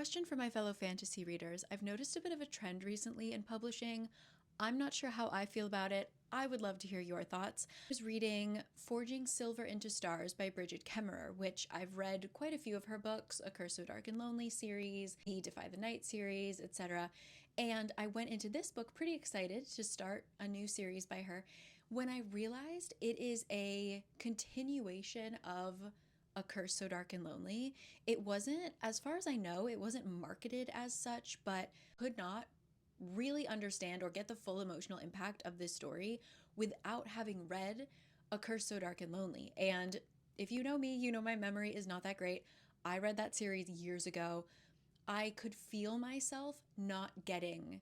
Question for my fellow fantasy readers. I've noticed a bit of a trend recently in publishing. I'm not sure how I feel about it. I would love to hear your thoughts. I was reading Forging Silver into Stars by Bridget Kemmerer, which I've read quite a few of her books, A Curse So Dark and Lonely series, the Defy the Night series, etc. And I went into this book pretty excited to start a new series by her when I realized it is a continuation of A Curse So Dark and Lonely. It wasn't, as far as I know, it wasn't marketed as such, but could not really understand or get the full emotional impact of this story without having read A Curse So Dark and Lonely. And if you know me, you know my memory is not that great. I read that series years ago. I could feel myself not getting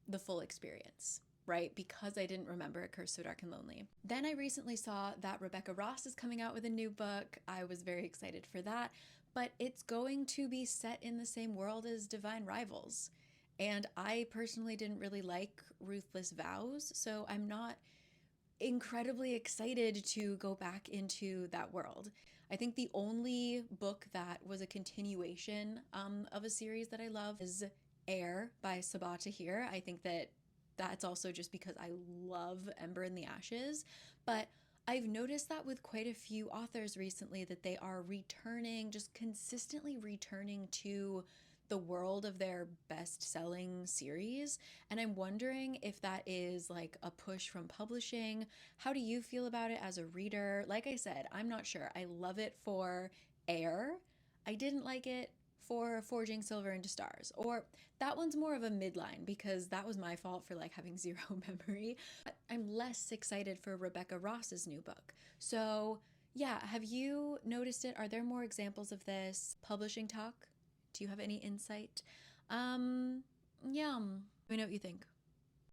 the full experience, right? Because I didn't remember A Curse So Dark and Lonely. Then I recently saw that Rebecca Ross is coming out with a new book. I was very excited for that, but it's going to be set in the same world as Divine Rivals. And I personally didn't really like Ruthless Vows, so I'm not incredibly excited to go back into that world. I think the only book that was a continuation of a series that I love is Air by Sabaa Tahir. I think that that's also just because I love Ember in the Ashes, but I've noticed that with quite a few authors recently that they are returning, just consistently returning to the world of their best-selling series. And I'm wondering if that is like a push from publishing. How do you feel about it as a reader? Like I said, I'm not sure. I love it for Air. I didn't like it for Forging Silver into Stars. Or that one's more of a midline because that was my fault for like having zero memory. But I'm less excited for Rebecca Ross's new book. So yeah, have you noticed it? Are there more examples of this? Publishing talk? Do you have any insight? Yeah, let me know what you think.